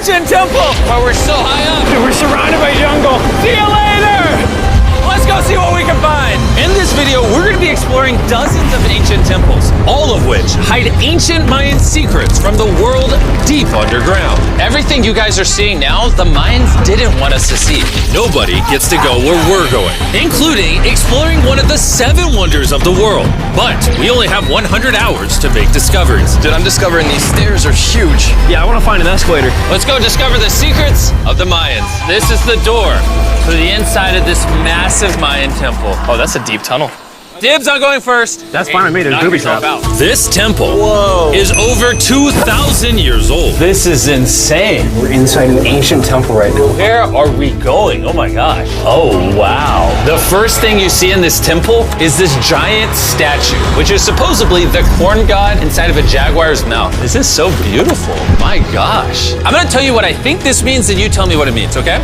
ancient temple. But we're so high up. Dude, we're surrounded by jungle. See you later. Let's go see what we can find. In this video, we're going to be exploring dozens of ancient temples, all of which hide ancient Mayan secrets from the world deep underground. Everything you guys are seeing now, the Mayans didn't want us to see. Nobody gets to go where we're going, including exploring one of the 7 wonders of the world. But we only have 100 hours to make discoveries. Dude, I'm discovering these stairs are huge. Yeah, I want to find an escalator. Let's go discover the secrets of the Mayans. This is the door to the inside of this massive Mayan temple. Oh, that's a deep tunnel. Dibs on going first. That's fine with me. There's booby traps. This temple is over 2,000 years old. This is insane. We're inside an ancient temple right now. Where are we going? Oh my gosh. Oh, wow. The first thing you see in this temple is this giant statue, which is supposedly the corn god inside of a jaguar's mouth. This is so beautiful. My gosh. I'm gonna tell you what I think this means, and you tell me what it means, okay?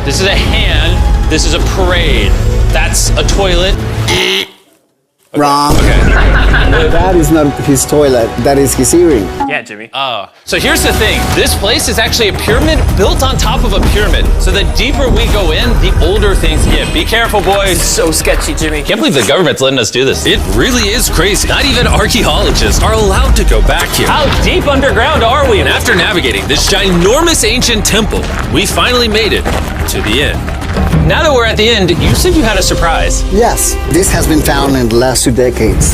This is a hand. This is a parade. That's a toilet. Wrong. Okay. That is not his toilet. That is his earring. Yeah, Jimmy. So here's the thing. This place is actually a pyramid built on top of a pyramid. So the deeper we go in, the older things get. Be careful, boys. So sketchy, Jimmy. Can't believe the government's letting us do this. It really is crazy. Not even archaeologists are allowed to go back here. How deep underground are we? And after navigating this ginormous ancient temple, we finally made it to the end. Now that we're at the end, you said you had a surprise. Yes, this has been found in the last 2 decades.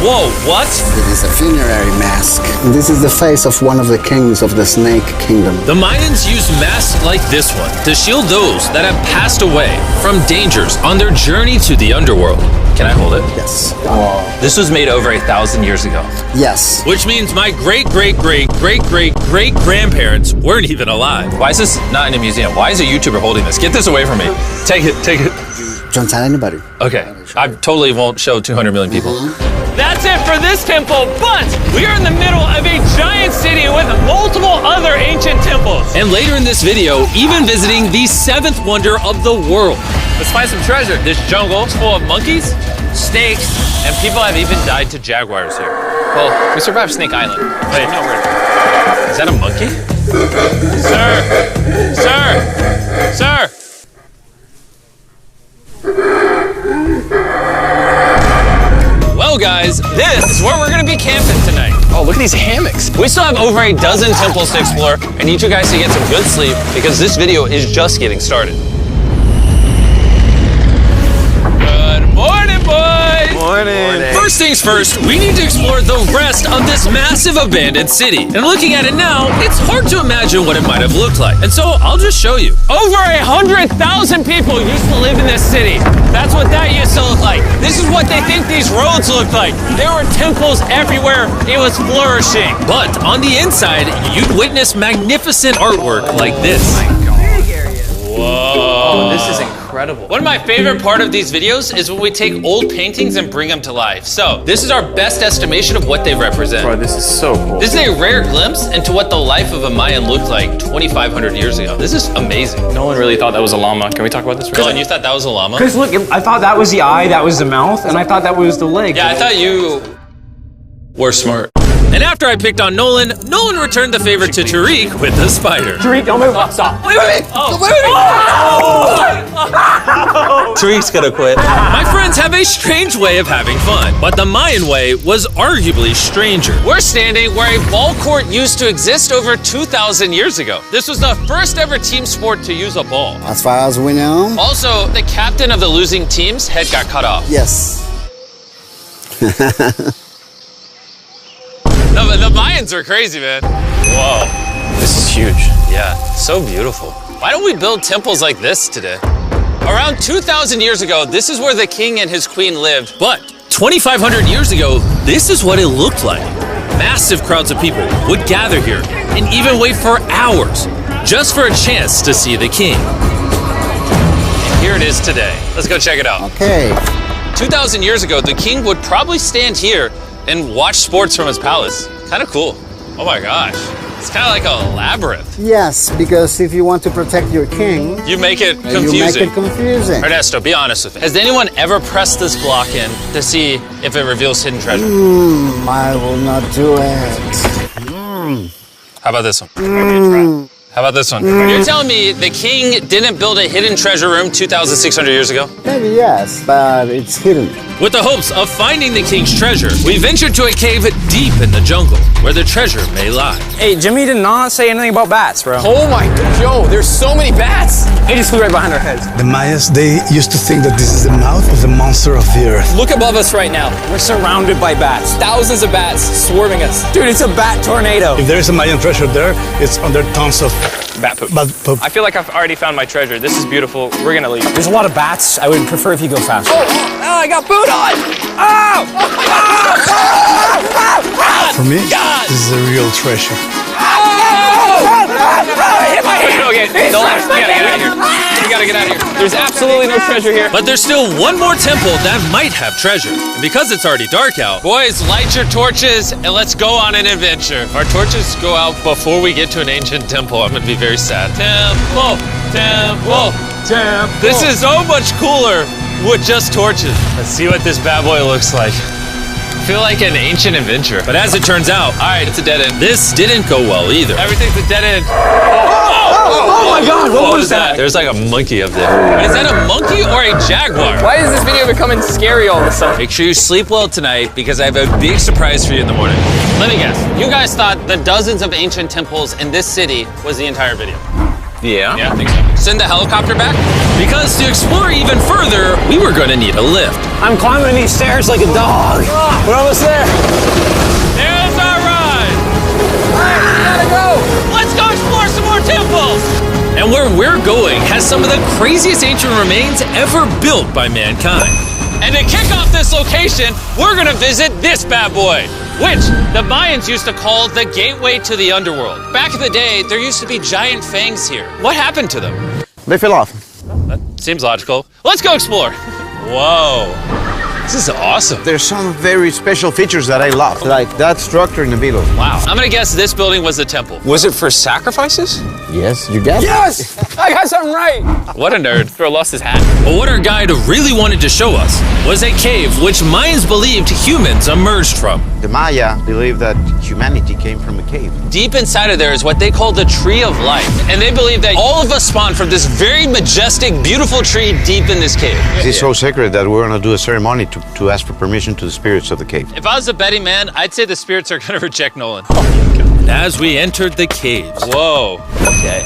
Whoa, what? It is a funerary mask. This is the face of one of the kings of the Snake Kingdom. The Mayans used masks like this one to shield those that have passed away from dangers on their journey to the underworld. Can I hold it? Yes. This was made over 1,000 years ago. Yes. Which means my great-great-great-great-great-grandparents weren't even alive. Why is this not in a museum? Why is a YouTuber holding this? Get this away from me. Take it, take it. Don't tell anybody. Okay, I totally won't show 200 million people. That's it for this temple, but we are in the middle of a giant city with multiple other ancient temples. And later in this video, even visiting the 7th wonder of the world. Let's find some treasure. This jungle is full of monkeys, snakes, And people have even died to jaguars here. Well, we survived Snake Island. Wait, no, Is that a monkey? Sir! Well, guys, this is where we're gonna be camping tonight. Oh, look at these hammocks. We still have over a dozen temples to explore. I need you guys to get some good sleep because this video is just getting started. Good morning, boys! Morning. First things first, we need to explore the rest of this massive abandoned city. And looking at it now, it's hard to imagine what it might have looked like. And so I'll just show you. Over 100,000 people used to live in this city. That's what that used to look like. This is what they think these roads look like. There were temples everywhere. It was flourishing. But on the inside, you'd witness magnificent artwork like this. Oh, this is incredible. One of my favorite part of these videos is when we take old paintings and bring them to life. So this is our best estimation of what they represent. Bro, this is so cool. This is a rare glimpse into what the life of a Mayan looked like 2,500 years ago. This is amazing. No one really thought that was a llama. Can we talk about this? Dylan, you thought that was a llama? Because look, I thought that was the eye, that was the mouth, and I thought that was the leg. Yeah, I thought you were smart. And after I picked on Nolan returned the favor to Tariq with the spider. Tariq, don't move. Stop. Wait. Tariq's gonna quit. My friends have a strange way of having fun, but the Mayan way was arguably stranger. We're standing where a ball court used to exist over 2,000 years ago. This was the first ever team sport to use a ball. As far as we know, Also, the captain of the losing team's head got cut off. yes. The Mayans are crazy, man. Whoa. This is huge. Yeah, so beautiful. Why don't we build temples like this today? Around 2,000 years ago, this is where the king and his queen lived. But 2,500 years ago, this is what it looked like. Massive crowds of people would gather here and even wait for hours just for a chance to see the king. And here it is today. Let's go check it out. Okay. 2,000 years ago, the king would probably stand here and watch sports from his palace. Kind of cool. Oh my gosh. It's kind of like a labyrinth. Yes, because if you want to protect your king, You make it you make confusing. it confusing. Ernesto, be honest with me. Has anyone ever pressed this block in to see if it reveals hidden treasure? I will not do it. How about this one? How about this one? You're telling me the king didn't build a hidden treasure room 2,600 years ago? Maybe yes, but it's hidden. With the hopes of finding the king's treasure, we ventured to a cave deep in the jungle where the treasure may lie. Hey, Jimmy did not say anything about bats, bro. Oh my god, yo, there's so many bats. They just flew right behind our heads. The Mayas, they used to think that this is the mouth of the monster of the earth. Look above us right now. We're surrounded by bats. Thousands of bats swarming us. Dude, it's a bat tornado. If there is a Mayan treasure there, it's under tons of Bat poop. bat poop. I feel like I've already found my treasure. This is beautiful. We're gonna leave. There's a lot of bats. I would prefer if you go faster. Oh, I got food on. For me, this is a real treasure. Okay, Nolan, we gotta get out of here. We gotta get out of here. There's absolutely no treasure here. But there's still one more temple that might have treasure. And because it's already dark out, Boys, light your torches and let's go on an adventure. If our torches go out before we get to an ancient temple, I'm gonna be very sad. Temple, temple, temple. This is so much cooler with just torches. Let's see what this bad boy looks like. I feel like an ancient adventure. but as it turns out, All right, it's a dead end. this didn't go well either. Everything's a dead end. Oh my god, what was that? There's like a monkey up there. Is that a monkey or a jaguar? Why is this video becoming scary all of a sudden? Make sure you sleep well tonight because I have a big surprise for you in the morning. Let me guess. You guys thought the dozens of ancient temples in this city was the entire video. Yeah. Yeah, I think so. Send the helicopter back? Because to explore even further, we were going to need a lift. I'm climbing these stairs like a dog. We're almost there. There's our ride! Gotta go! Let's go explore some more temples! And where we're going has some of the craziest ancient remains ever built by mankind. And to kick off this location, we're gonna visit this bad boy, which the Mayans used to call the gateway to the underworld. Back in the day, there used to be giant fangs here. What happened to them? They fell off. Seems logical. Let's go explore. Whoa. This is awesome. There's some very special features that I love, like that structure in the middle. Wow. I'm gonna guess this building was the temple. Was it for sacrifices? Yes, you get it. Yes! I got something right. What a nerd. Bro lost his hat. But what our guide really wanted to show us was a cave which Mayans believed humans emerged from. The Maya believe that humanity came from a cave. Deep inside of there is what they call the Tree of Life. And they believe that all of us spawned from this very majestic, beautiful tree deep in this cave. It's so sacred that we're gonna do a ceremony to ask for permission to the spirits of the cave. If I was a betting man, I'd say the spirits are gonna reject Nolan. As we entered the caves, Whoa. Okay.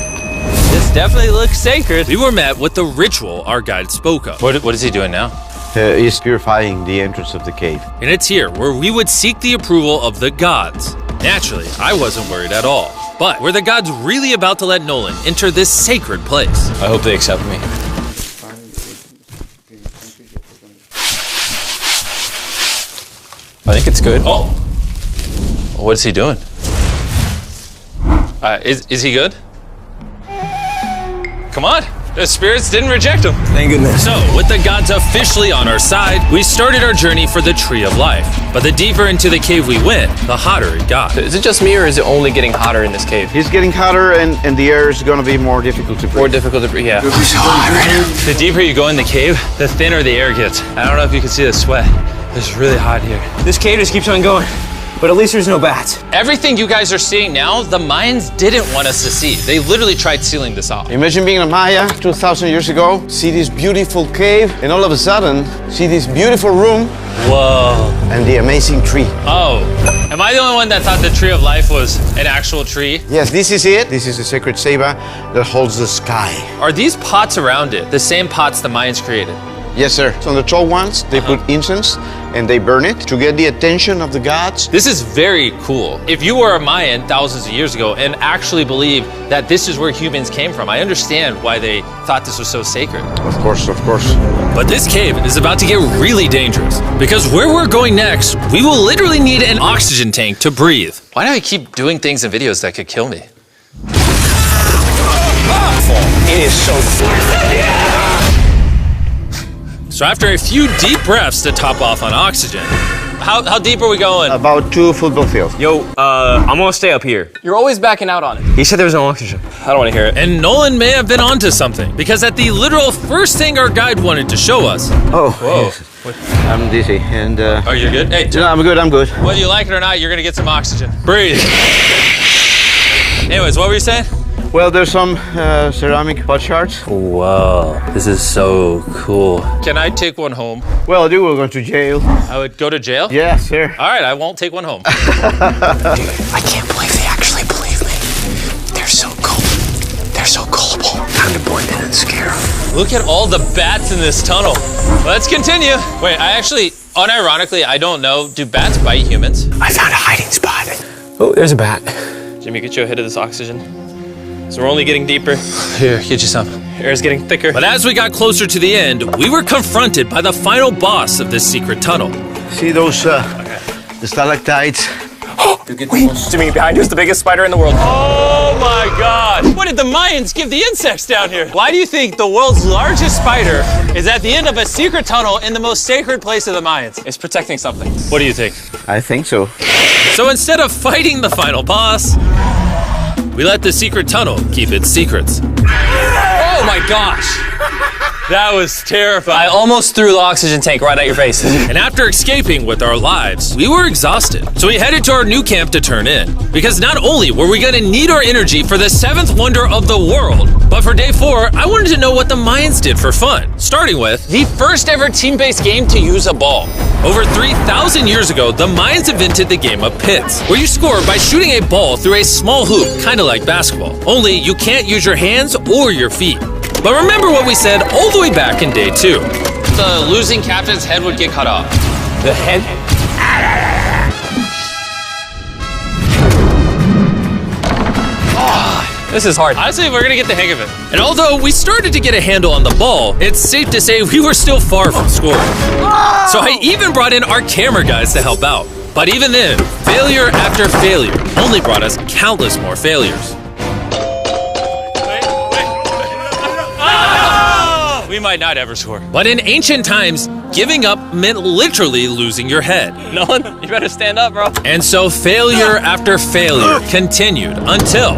This definitely looks sacred. we were met with the ritual our guide spoke of. What is he doing now? He's purifying the entrance of the cave. And it's here where we would seek the approval of the gods. Naturally, I wasn't worried at all. But were the gods really about to let Nolan enter this sacred place? I hope they accept me. I think it's good. Oh. What is he doing? Is he good? Come on. The spirits didn't reject him. Thank goodness. So, with the gods officially on our side, we started our journey for the Tree of Life. But the deeper into the cave we went, the hotter it got. Is it just me or is it only getting hotter in this cave? He's getting hotter and the air is gonna be more difficult to breathe. More difficult to breathe, yeah. The deeper you go in the cave, the thinner the air gets. I don't know if you can see the sweat. It's really hot here. This cave just keeps on going. But at least there's no bats. Everything you guys are seeing now, the Mayans didn't want us to see. They literally tried sealing this off. Imagine being a Maya 2,000 years ago, see this beautiful cave, and all of a sudden, see this beautiful room Whoa. and the amazing tree. Oh. Am I the only one that thought the Tree of Life was an actual tree? Yes, this is it. This is the sacred ceiba that holds the sky. Are these pots around it the same pots the Mayans created? Yes, sir. So on the tall ones, they put incense and they burn it to get the attention of the gods. This is very cool. If you were a Mayan thousands of years ago and actually believed that this is where humans came from, I understand why they thought this was so sacred. Of course, of course. But this cave is about to get really dangerous. Because where we're going next, we will literally need an oxygen tank to breathe. Why do I keep doing things in videos that could kill me? It is so So after a few deep breaths to top off on oxygen, How deep are we going? About 2 football fields. Yo, I'm gonna stay up here. You're always backing out on it. He said there was no oxygen. I don't want to hear it. and Nolan may have been onto something. Because at the literal first thing our guide wanted to show us, Oh, yes. I'm dizzy and Oh, you're good? Hey, no, I'm good, I'm good. whether you like it or not, you're gonna get some oxygen. Breathe. Anyways, what were you saying? Well, there's some ceramic pot shards. Whoa, this is so cool. Can I take one home? Well, you will go to jail. I would go to jail? Yes, sir. All right, I won't take one home. I can't believe they actually believe me. They're so cool. They're so gullible. Time to blend in and scare them. Look at all the bats in this tunnel. Let's continue. Wait, unironically, I don't know. Do bats bite humans? I found a hiding spot. Oh, there's a bat. Jimmy, get you a hit of this oxygen. So we're only getting deeper. Here, get you some. Air's getting thicker. But as we got closer to the end, we were confronted by the final boss of this secret tunnel. See those the stalactites? Jimmy, behind you is the biggest spider in the world. Oh my God! What did the Mayans give the insects down here? Why do you think the world's largest spider is at the end of a secret tunnel in the most sacred place of the Mayans? It's protecting something. What do you think? I think so. So instead of fighting the final boss, we let the secret tunnel keep its secrets. Oh my gosh! That was terrifying. I almost threw the oxygen tank right at your face. And after escaping with our lives, we were exhausted. So we headed to our new camp to turn in. Because not only were we gonna need our energy for the 7th wonder of the world, but for day 4, I wanted to know what the Mayans did for fun. Starting with the first ever team-based game to use a ball. over 3,000 years ago, the Mayans invented the game of pits, where you score by shooting a ball through a small hoop, kinda like basketball. Only you can't use your hands or your feet. But remember what we said all the way back in day 2. The losing captain's head would get cut off. The head? This is hard. Honestly, we're gonna get the hang of it. And although we started to get a handle on the ball, it's safe to say we were still far from scoring. So I even brought in our camera guys to help out. But even then, failure after failure only brought us countless more failures. We might not ever score. But in ancient times, giving up meant literally losing your head. Nolan, you better stand up, bro. And so failure after failure continued until...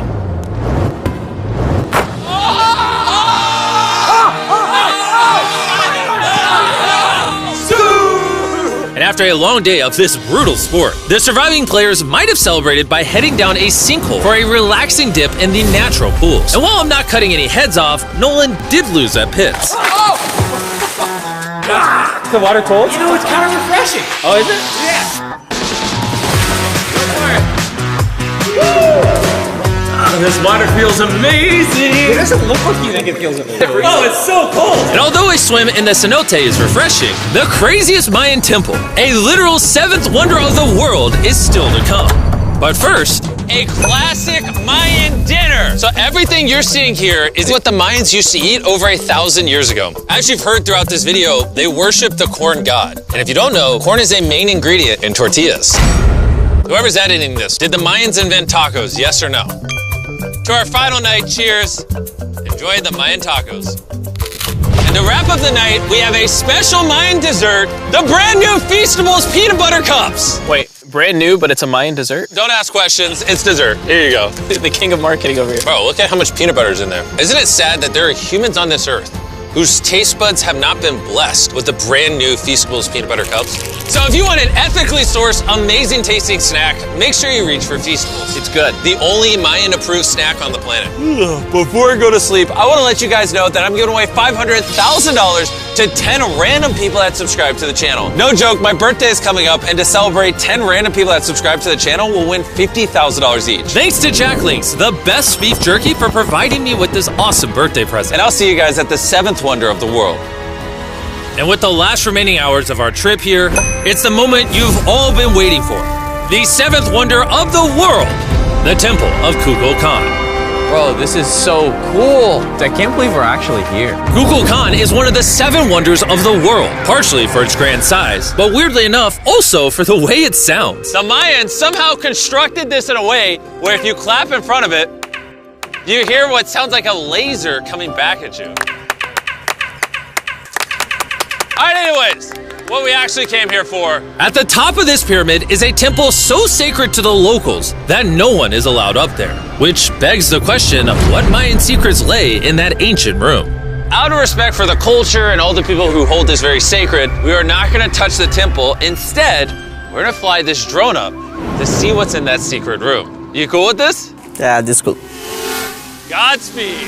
And after a long day of this brutal sport, the surviving players might have celebrated by heading down a sinkhole for a relaxing dip in the natural pools. And while I'm not cutting any heads off, Nolan did lose at pits. Is the water cold? You know, it's kind of refreshing. Oh, is it? This water feels amazing! It doesn't look like you think it feels amazing. Oh, it's so cold! And although a swim in the cenote is refreshing, the craziest Mayan temple, a literal 7th wonder of the world, is still to come. But first, A classic Mayan dinner. So everything you're seeing here is what the Mayans used to eat over 1,000 years ago. As you've heard throughout this video, they worship the corn god. And if you don't know, corn is a main ingredient in tortillas. Whoever's editing this, did the Mayans invent tacos, yes or no? To our final night, cheers. Enjoy the Mayan tacos. And to wrap up the night, we have a special Mayan dessert, the brand new Feastables peanut butter cups. Wait, brand new, but it's a Mayan dessert? Don't ask questions, it's dessert. Here you go. The king of marketing over here. Bro, look at how much peanut butter is in there. Isn't it sad that there are humans on this earth whose taste buds have not been blessed with the brand new Feastables peanut butter cups? So if you want an ethically sourced, amazing tasting snack, make sure you reach for Feastables. It's good. The only Mayan approved snack on the planet. Before I go to sleep, I want to let you guys know that I'm giving away $500,000 to 10 random people that subscribe to the channel. No joke, my birthday is coming up, and to celebrate, 10 random people that subscribe to the channel will win $50,000 each. thanks to Jack Links, the best beef jerky, for providing me with this awesome birthday present. And I'll see you guys at the 7th wonder of the world. And with the last remaining hours of our trip here, it's the moment you've all been waiting for. The 7th wonder of the world, the Temple of Kukulkan. Bro, this is so cool. I can't believe we're actually here. Kukulkan is one of the 7 wonders of the world, partially for its grand size, but weirdly enough, also for the way it sounds. The Mayans somehow constructed this in a way where if you clap in front of it, you hear what sounds like a laser coming back at you. All right, anyways, what we actually came here for. At the top of this pyramid is a temple so sacred to the locals that no one is allowed up there, which begs the question of what Mayan secrets lay in that ancient room. Out of respect for the culture and all the people who hold this very sacred, we are not gonna touch the temple. Instead, we're gonna fly this drone up to see what's in that secret room. You cool with this? Yeah, this cool. Godspeed.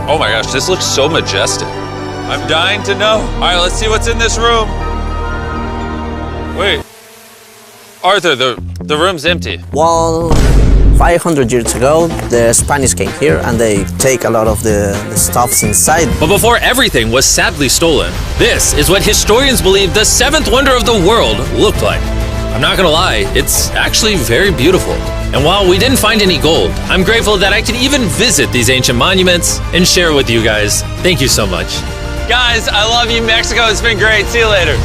Oh my gosh, this looks so majestic. I'm dying to know. All right, let's see what's in this room. Wait. Arthur, the room's empty. Well, 500 years ago, the Spanish came here and they take a lot of the stuffs inside. But before everything was sadly stolen, this is what historians believe the seventh wonder of the world looked like. I'm not gonna lie, it's actually very beautiful. And while we didn't find any gold, I'm grateful that I could even visit these ancient monuments and share with you guys. Thank you so much. Guys, I love you, Mexico. It's been great. See you later.